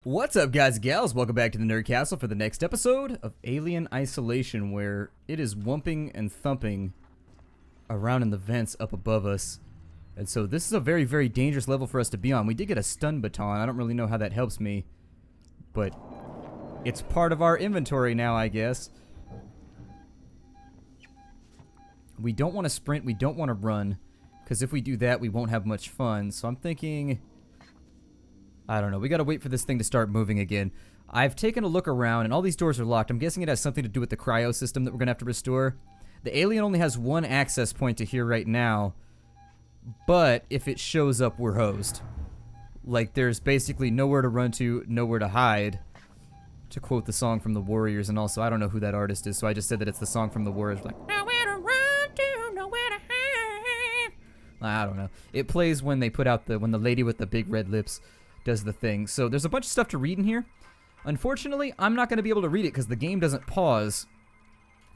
What's up, guys and gals? Welcome back to the Nerd Castle for the next episode of Alien Isolation, where it is wumping and thumping around in the vents up above us. And so this is a very, very dangerous level for us to be on. We did get a stun baton. I don't really know how that helps me, but it's part of our inventory now, I guess. We don't want to sprint. We don't want to run, because if we do that, we won't have much fun. So I'm thinking, I don't know. We gotta wait for this thing to start moving again. I've taken a look around, and all these doors are locked. I'm guessing it has something to do with the cryo system that we're gonna have to restore. The alien only has one access point to here right now, but if it shows up, we're hosed. Like, there's basically nowhere to run to, nowhere to hide, to quote the song from the Warriors. And also, I don't know who that artist is, so I just said that it's the song from the Warriors, like, nowhere to run to, nowhere to hide. I don't know. It plays when they put out when the lady with the big red lips does the thing. So there's a bunch of stuff to read in here. Unfortunately, I'm not going to be able to read it because the game doesn't pause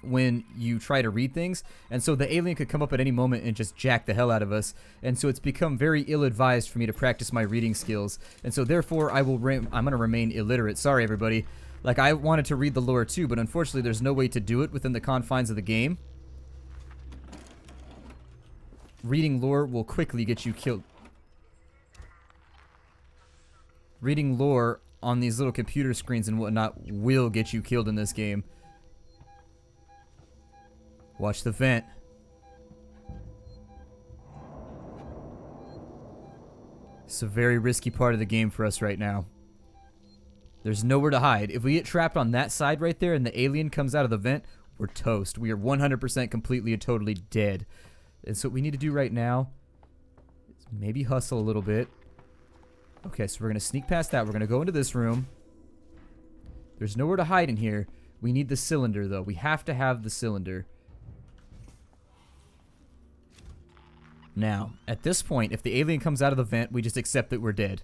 when you try to read things, and so the alien could come up at any moment and just jack the hell out of us. And so it's become very ill-advised for me to practice my reading skills, and so therefore I'm going to remain illiterate. Sorry, everybody. Like, I wanted to read the lore too, but unfortunately there's no way to do it within the confines of the game. Reading lore will quickly get you killed. Reading lore on these little computer screens and whatnot will get you killed in this game. Watch the vent. It's a very risky part of the game for us right now. There's nowhere to hide. If we get trapped on that side right there and the alien comes out of the vent, we're toast. We are 100% completely and totally dead. And so what we need to do right now is maybe hustle a little bit. Okay, so we're going to sneak past that. We're going to go into this room. There's nowhere to hide in here. We need the cylinder, though. We have to have the cylinder. Now, at this point, if the alien comes out of the vent, we just accept that we're dead.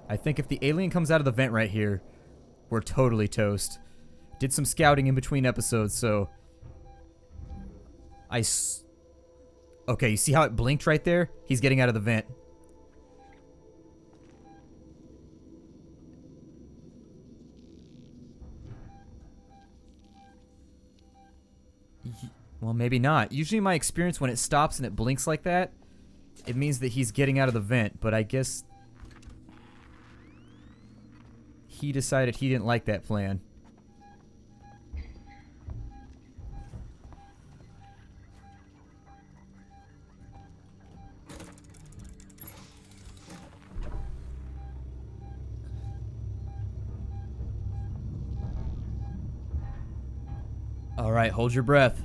I think if the alien comes out of the vent right here, we're totally toast. Did some scouting in between episodes, so okay, you see how it blinked right there? He's getting out of the vent. Well, maybe not. Usually my experience when it stops and it blinks like that, it means that he's getting out of the vent, but I guess he decided he didn't like that plan. All right, hold your breath.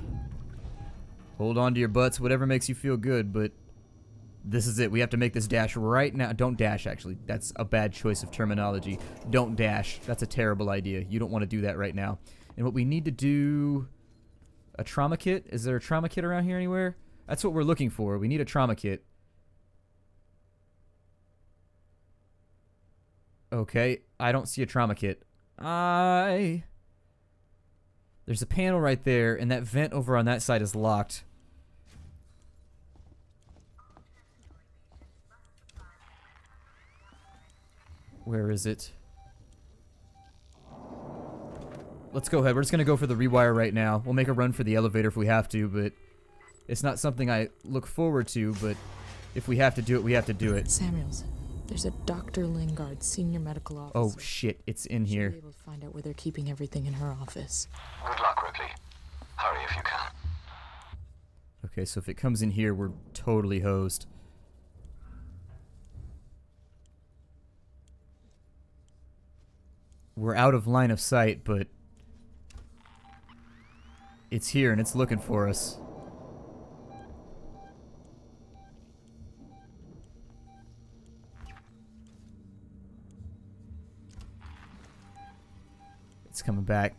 Hold on to your butts, whatever makes you feel good, but this is it. We have to make this dash right now. Don't dash, actually. That's a bad choice of terminology. Don't dash. That's a terrible idea. You don't want to do that right now. And what we need to do... A trauma kit? Is there a trauma kit around here anywhere? That's what we're looking for. We need a trauma kit. Okay, I don't see a trauma kit. There's a panel right there, and that vent over on that side is locked. Where is it? Let's go ahead. We're just going to go for the rewire right now. We'll make a run for the elevator if we have to, but it's not something I look forward to, but if we have to do it, we have to do it. Samuels, there's a Dr. Lingard, senior medical officer. Oh shit, it's in here. She'll be able to find out where they're keeping everything in her office. Good luck, Ripley. Hurry if you can. Okay, so if it comes in here, we're totally hosed. We're out of line of sight, but it's here and it's looking for us. It's coming back.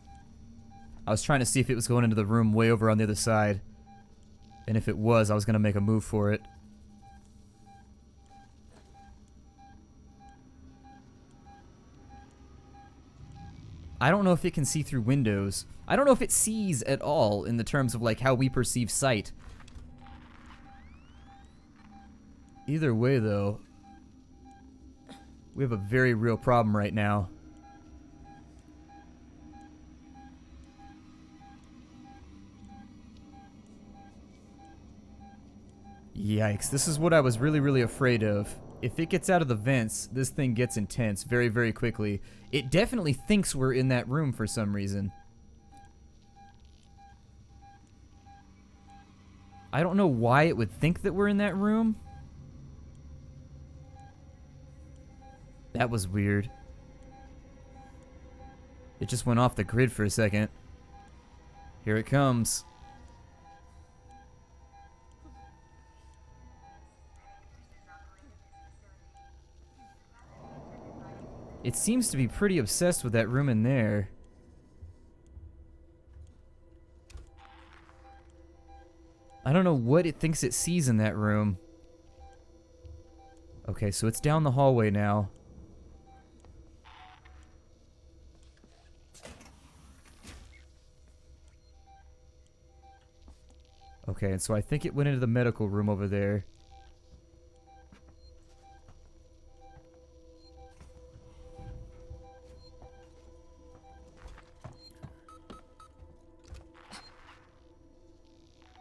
I was trying to see if it was going into the room way over on the other side. And if it was, I was going to make a move for it. I don't know if it can see through windows. I don't know if it sees at all in the terms of like how we perceive sight. Either way though, we have a very real problem right now. Yikes, this is what I was really, really afraid of. If it gets out of the vents, this thing gets intense very, very quickly. It definitely thinks we're in that room for some reason. I don't know why it would think that we're in that room. That was weird. It just went off the grid for a second. Here it comes. It seems to be pretty obsessed with that room in there. I don't know what it thinks it sees in that room. Okay, so it's down the hallway now. Okay, and so I think it went into the medical room over there.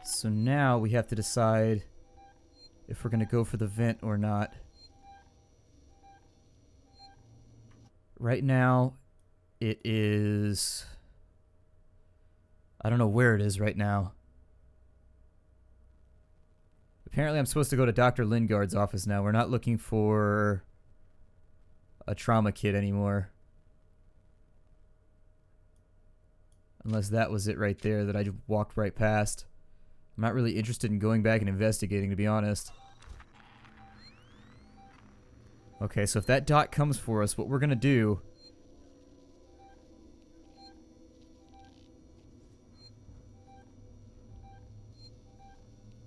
So now we have to decide if we're going to go for the vent or not. Right now, it is... I don't know where it is right now. Apparently I'm supposed to go to Dr. Lingard's office now. We're not looking for a trauma kit anymore. Unless that was it right there that I just walked right past. I'm not really interested in going back and investigating, to be honest. Okay, so if that dot comes for us, what we're gonna do...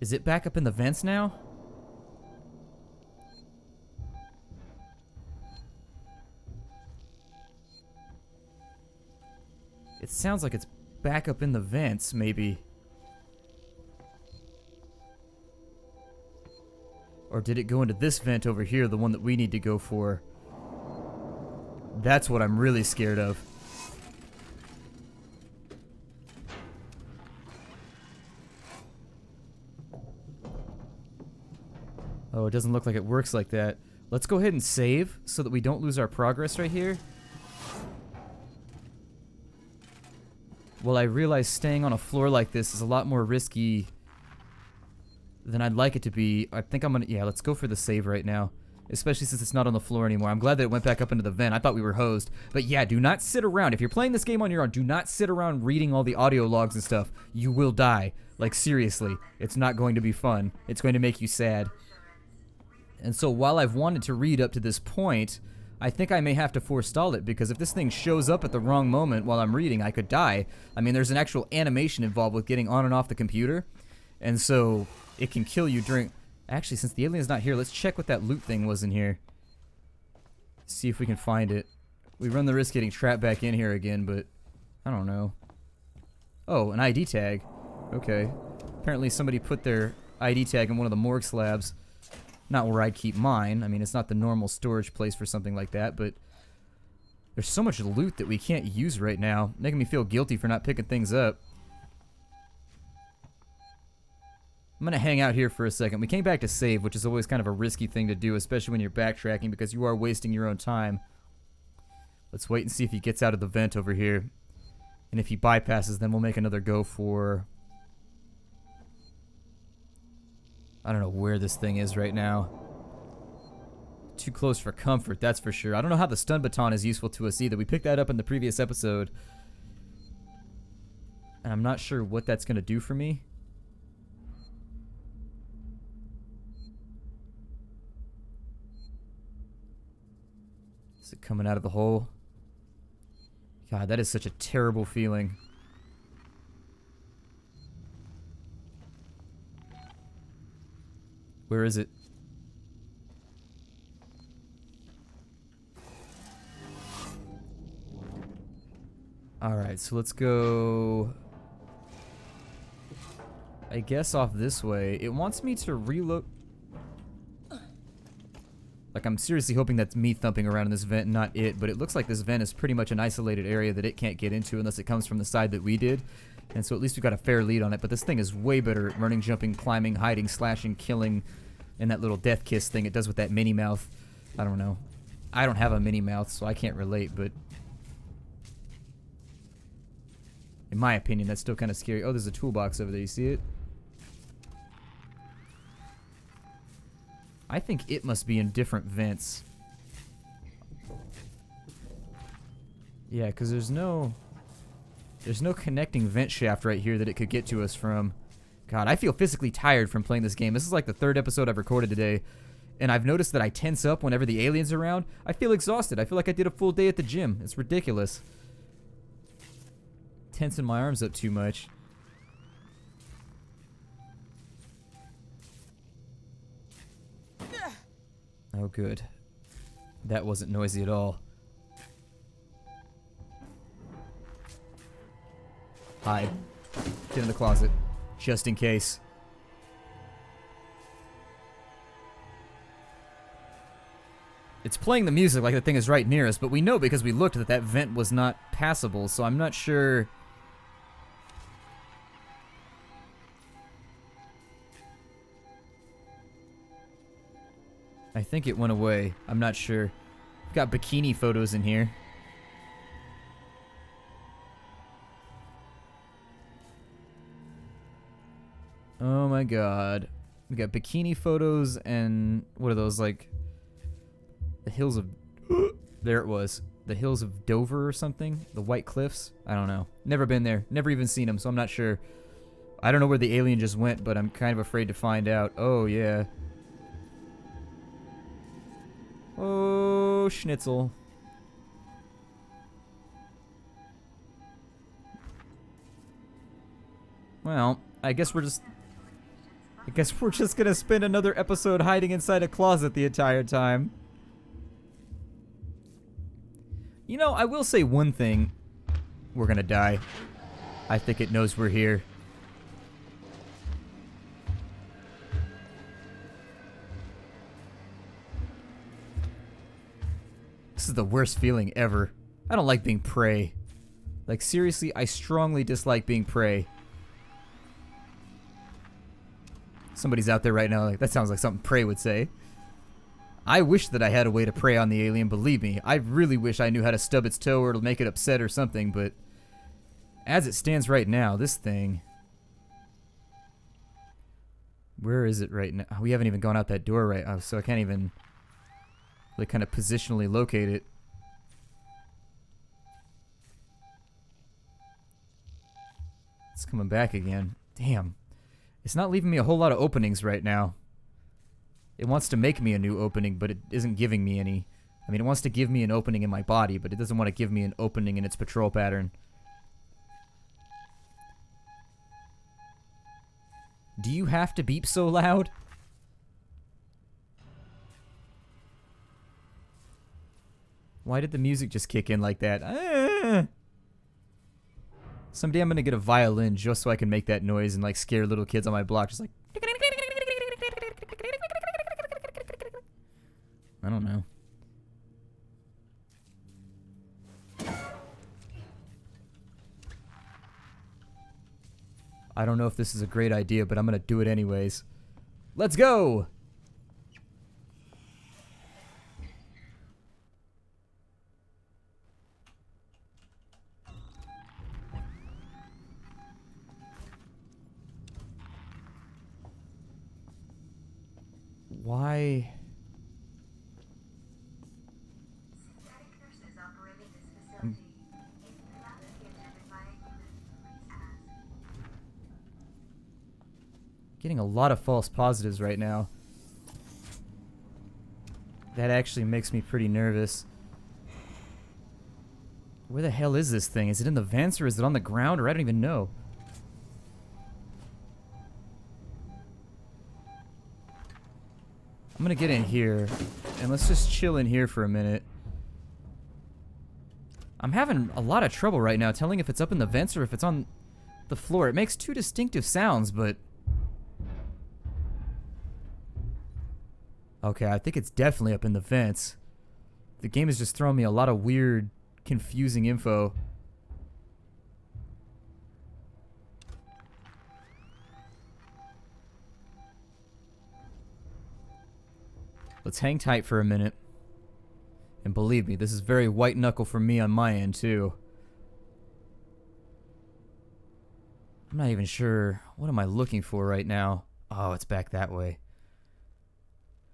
Is it back up in the vents now? It sounds like it's back up in the vents, maybe. Or did it go into this vent over here, the one that we need to go for? That's what I'm really scared of. Oh, it doesn't look like it works like that. Let's go ahead and save so that we don't lose our progress right here. Well, I realize staying on a floor like this is a lot more risky than I'd like it to be. I think I'm gonna... Yeah, let's go for the save right now. Especially since it's not on the floor anymore. I'm glad that it went back up into the vent. I thought we were hosed. But yeah, do not sit around. If you're playing this game on your own, do not sit around reading all the audio logs and stuff. You will die. Like, seriously. It's not going to be fun. It's going to make you sad. And so while I've wanted to read up to this point, I think I may have to forestall it, because if this thing shows up at the wrong moment while I'm reading, I could die. I mean, there's an actual animation involved with getting on and off the computer. And so it can kill you during... Actually, since the alien's not here, let's check what that loot thing was in here. See if we can find it. We run the risk getting trapped back in here again, but I don't know. Oh, an ID tag. Okay. Apparently somebody put their ID tag in one of the morgue slabs. Not where I'd keep mine. I mean, it's not the normal storage place for something like that, but there's so much loot that we can't use right now, making me feel guilty for not picking things up. I'm going to hang out here for a second. We came back to save, which is always kind of a risky thing to do, especially when you're backtracking, because you are wasting your own time. Let's wait and see if he gets out of the vent over here. And if he bypasses, then we'll make another go for... I don't know where this thing is right now. Too close for comfort, that's for sure. I don't know how the stun baton is useful to us either. We picked that up in the previous episode. And I'm not sure what that's going to do for me. Is it coming out of the hole? God, that is such a terrible feeling. Where is it? Alright, so let's go... I guess off this way. It wants me to reload... Like, I'm seriously hoping that's me thumping around in this vent and not it, but it looks like this vent is pretty much an isolated area that it can't get into unless it comes from the side that we did. And so at least we got a fair lead on it. But this thing is way better at running, jumping, climbing, hiding, slashing, killing, and that little death kiss thing it does with that mini mouth. I don't know. I don't have a mini mouth, so I can't relate, but in my opinion, that's still kind of scary. Oh, there's a toolbox over there. You see it? I think it must be in different vents. Yeah, because there's no connecting vent shaft right here that it could get to us from. God, I feel physically tired from playing this game. This is like the 3rd episode I've recorded today, and I've noticed that I tense up whenever the alien's around. I feel exhausted. I feel like I did a full day at the gym. It's ridiculous. Tensing my arms up too much. Oh, good. That wasn't noisy at all. Hide. Get in the closet. Just in case. It's playing the music like the thing is right near us, but we know because we looked that that vent was not passable, so I'm not sure. I think it went away. I'm not sure. Got bikini photos in here. Oh my god. We got bikini photos and what are those, like the hills of there it was. The hills of Dover or something? The White Cliffs? I don't know. Never been there. Never even seen them, so I'm not sure. I don't know where the alien just went, but I'm kind of afraid to find out. Oh yeah. Oh, schnitzel. Well, I guess we're just gonna spend another episode hiding inside a closet the entire time. You know, I will say one thing. We're gonna die. I think it knows we're here. This is the worst feeling ever. I don't like being prey. Like, seriously, I strongly dislike being prey. Somebody's out there right now like, that sounds like something prey would say. I wish that I had a way to prey on the alien, believe me. I really wish I knew how to stub its toe or to make it upset or something, but as it stands right now, this thing... Where is it right now? We haven't even gone out that door right now, so I can't even... like kind of positionally locate it. It's coming back again. Damn. It's not leaving me a whole lot of openings right now. It wants to make me a new opening, but it isn't giving me any. I mean, it wants to give me an opening in my body, but it doesn't want to give me an opening in its patrol pattern. Do you have to beep so loud? Why did the music just kick in like that? Someday I'm gonna get a violin just so I can make that noise and like scare little kids on my block, just like. I don't know. I don't know if this is a great idea, but I'm gonna do it anyways. Let's go! Why? Getting a lot of false positives right now. That actually makes me pretty nervous. Where the hell is this thing? Is it in the vents or is it on the ground or I don't even know? I'm gonna get in here and let's just chill in here for a minute. I'm having a lot of trouble right now telling if it's up in the vents or if it's on the floor. It makes two distinctive sounds, but... Okay, I think it's definitely up in the vents. The game is just throwing me a lot of weird, confusing info. Let's hang tight for a minute. And believe me, this is very white knuckle for me on my end, too. I'm not even sure. What am I looking for right now? Oh, it's back that way.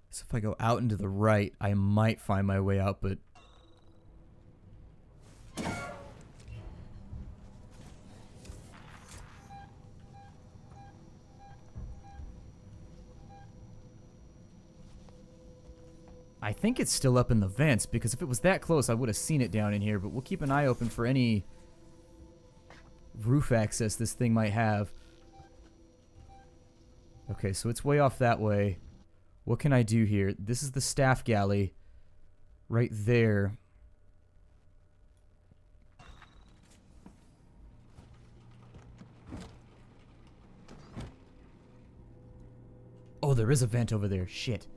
So if I go out and to the right, I might find my way out, but... I think it's still up in the vents, because if it was that close, I would have seen it down in here, but we'll keep an eye open for any roof access this thing might have. Okay, so it's way off that way. What can I do here? This is the staff galley. Right there. Oh, there is a vent over there. Shit.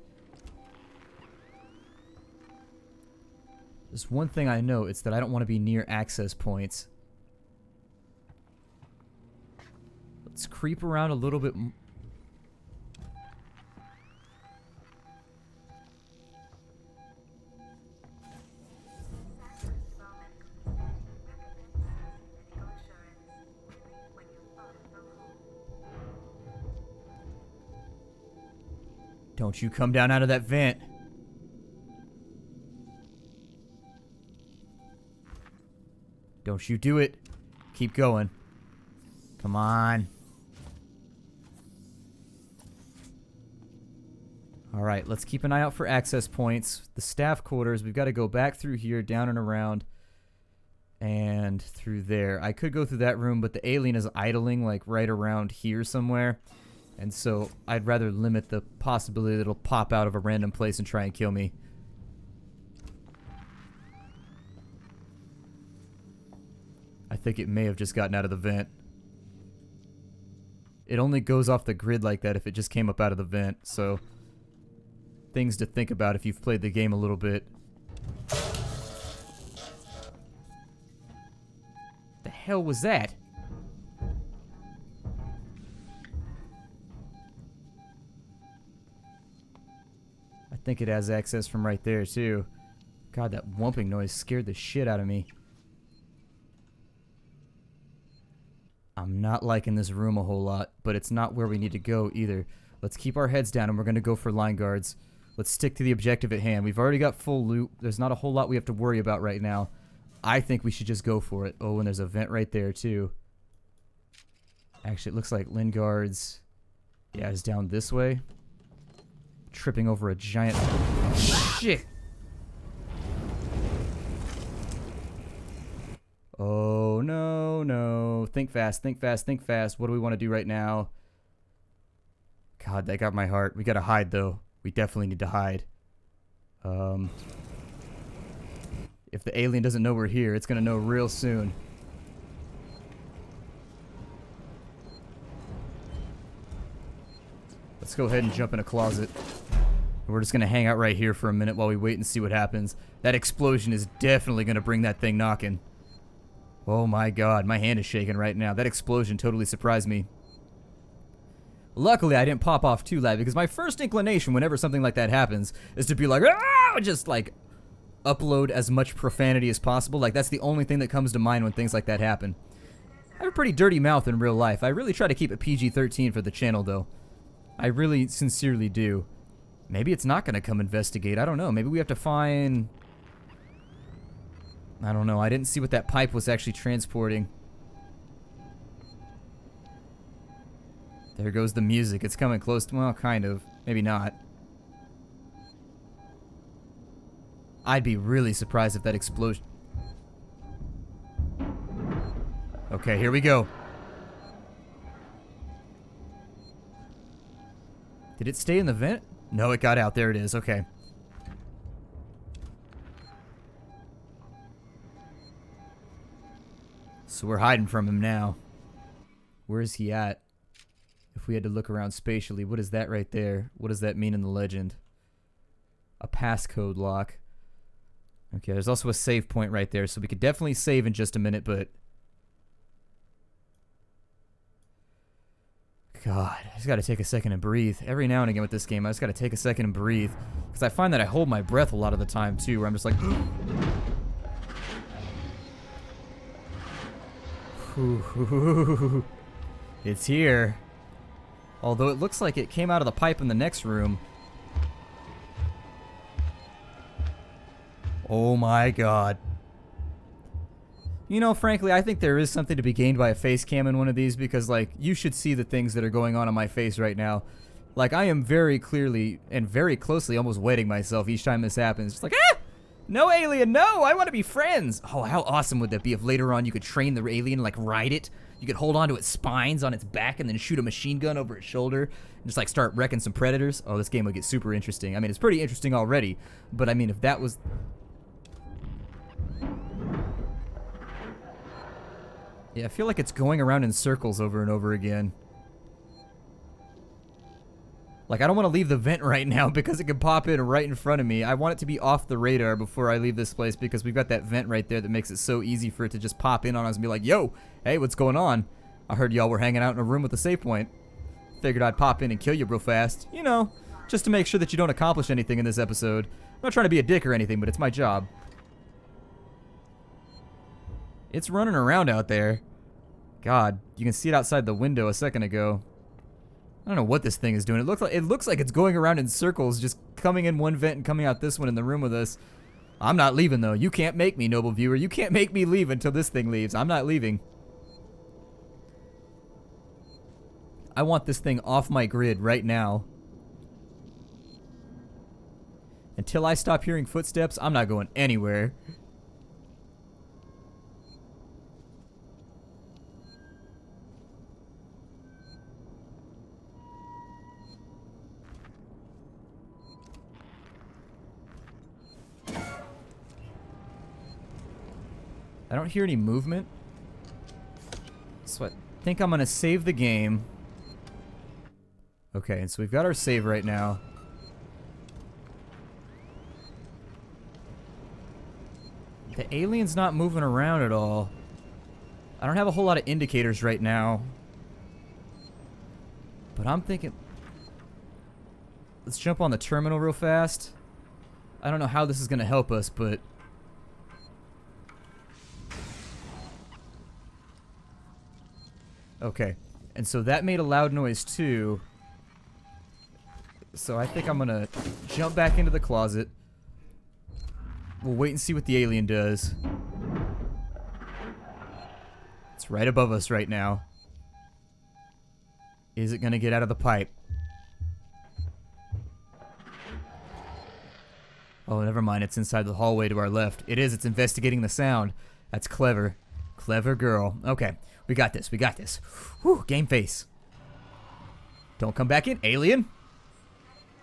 There's one thing I know. It's that I don't want to be near access points. Let's creep around a little bit. Don't you come down out of that vent. Don't you do it. Keep going. Come on. Alright, let's keep an eye out for access points. The staff quarters, we've got to go back through here, down and around, and through there. I could go through that room, but the alien is idling, like, right around here somewhere. And so, I'd rather limit the possibility that it'll pop out of a random place and try and kill me. I think it may have just gotten out of the vent. It only goes off the grid like that if it just came up out of the vent, so... things to think about if you've played the game a little bit. The hell was that? I think it has access from right there, too. God, that wumping noise scared the shit out of me. I'm not liking this room a whole lot, but it's not where we need to go either. Let's keep our heads down and we're going to go for line guards. Let's stick to the objective at hand. We've already got full loot. There's not a whole lot we have to worry about right now. I think we should just go for it. Oh, and there's a vent right there, too. Actually, it looks like Lingard's... yeah, is down this way. Tripping over a giant... shit! Oh, no, no. Think fast, think fast, think fast. What do we want to do right now? God, that got my heart. We gotta hide, though. We definitely need to hide. If the alien doesn't know we're here, it's gonna know real soon. Let's go ahead and jump in a closet. We're just gonna hang out right here for a minute while we wait and see what happens. That explosion is definitely gonna bring that thing knocking. Oh my god, my hand is shaking right now. That explosion totally surprised me. Luckily, I didn't pop off too loud, because my first inclination whenever something like that happens is to be like, ah! Just like upload as much profanity as possible. Like, that's the only thing that comes to mind when things like that happen. I have a pretty dirty mouth in real life. I really try to keep it PG-13 for the channel, though. I really sincerely do. Maybe it's not going to come investigate. I don't know. Maybe we have to find... I don't know. I didn't see what that pipe was actually transporting. There goes the music. It's coming close to... well, kind of. Maybe not. I'd be really surprised if that explosion... okay, here we go. Did it stay in the vent? No, it got out. There it is. Okay. So we're hiding from him now. Where is he at? If we had to look around spatially, what is that right there? What does that mean in the legend? A passcode lock. Okay, there's also a save point right there, so we could definitely save in just a minute, but... God, I just gotta take a second and breathe. Every now and again with this game, I just gotta take a second and breathe. Because I find that I hold my breath a lot of the time, too, where I'm just like... It's here. Although it looks like it came out of the pipe in the next room. Oh my god. You know, frankly, I think there is something to be gained by a face cam in one of these because, like, you should see the things that are going on my face right now. Like, I am very clearly and very closely almost wetting myself each time this happens. Just like, ah! No, alien, no! I want to be friends! Oh, how awesome would that be if later on you could train the alien, like, ride it? You could hold onto its spines on its back and then shoot a machine gun over its shoulder and just, like, start wrecking some predators. Oh, this game would get super interesting. I mean, it's pretty interesting already, but, I mean, if that was... Yeah, I feel like it's going around in circles over and over again. Like, I don't want to leave the vent right now because it could pop in right in front of me. I want it to be off the radar before I leave this place because we've got that vent right there that makes it so easy for it to just pop in on us and be like, yo, hey, what's going on? I heard y'all were hanging out in a room with a save point. Figured I'd pop in and kill you real fast. You know, just to make sure that you don't accomplish anything in this episode. I'm not trying to be a dick or anything, but it's my job. It's running around out there. God, you can see it outside the window a second ago. I don't know what this thing is doing. It looks like it's going around in circles, just coming in one vent and coming out this one in the room with us. I'm not leaving, though. You can't make me, noble viewer. You can't make me leave until this thing leaves. I'm not leaving. I want this thing off my grid right now. Until I stop hearing footsteps, I'm not going anywhere. I don't hear any movement. So I think I'm going to save the game. Okay, and so we've got our save right now. The alien's not moving around at all. I don't have a whole lot of indicators right now. But I'm thinking... Let's jump on the terminal real fast. I don't know how this is going to help us, but... Okay, and so that made a loud noise too. So I think I'm gonna jump back into the closet. We'll wait and see what the alien does. It's right above us right now. Is it gonna get out of the pipe? Oh, never mind. It's inside the hallway to our left. It is. It's investigating the sound. That's clever. Clever girl. Okay. We got this. We got this. Whew, game face. Don't come back in, alien.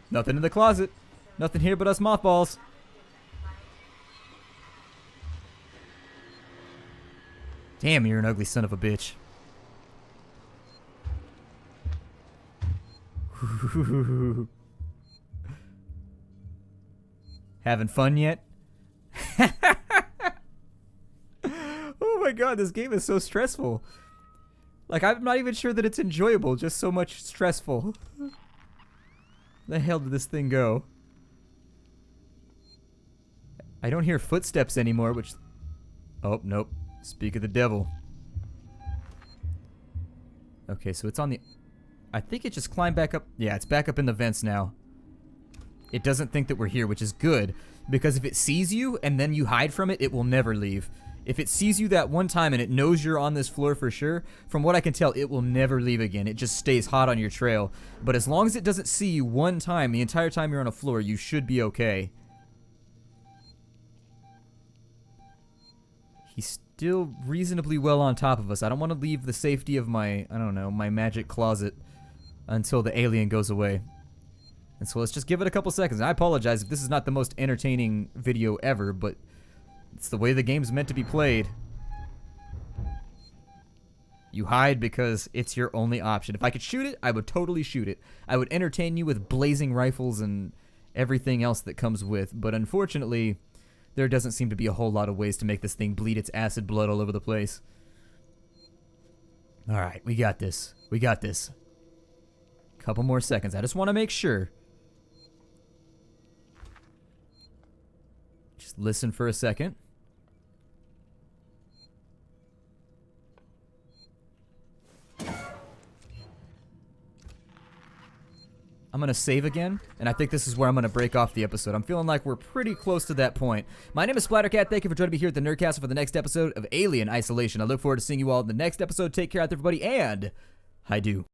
Nothing in the closet. Nothing here but us mothballs. Damn, you're an ugly son of a bitch. Having fun yet? Oh my god, this game is so stressful. Like, I'm not even sure that it's enjoyable, just so much stressful. Where the hell did this thing go? I don't hear footsteps anymore, which... Oh, nope. Speak of the devil. Okay, so it's on the... I think it just climbed back up... Yeah, it's back up in the vents now. It doesn't think that we're here, which is good. Because if it sees you and then you hide from it, it will never leave. If it sees you that one time and it knows you're on this floor for sure, from what I can tell, it will never leave again. It just stays hot on your trail. But as long as it doesn't see you one time, the entire time you're on a floor, you should be okay. He's still reasonably well on top of us. I don't want to leave the safety of my, I don't know, my magic closet until the alien goes away. And so let's just give it a couple seconds. I apologize if this is not the most entertaining video ever, but it's the way the game's meant to be played. You hide because it's your only option. If I could shoot it, I would totally shoot it. I would entertain you with blazing rifles and everything else that comes with. But unfortunately, there doesn't seem to be a whole lot of ways to make this thing bleed its acid blood all over the place. Alright, we got this. We got this. Couple more seconds. I just want to make sure. Just listen for a second. I'm going to save again, and I think this is where I'm going to break off the episode. I'm feeling like we're pretty close to that point. My name is Splattercat. Thank you for joining me here at the Nerdcastle for the next episode of Alien Isolation. I look forward to seeing you all in the next episode. Take care out there, everybody, and I do.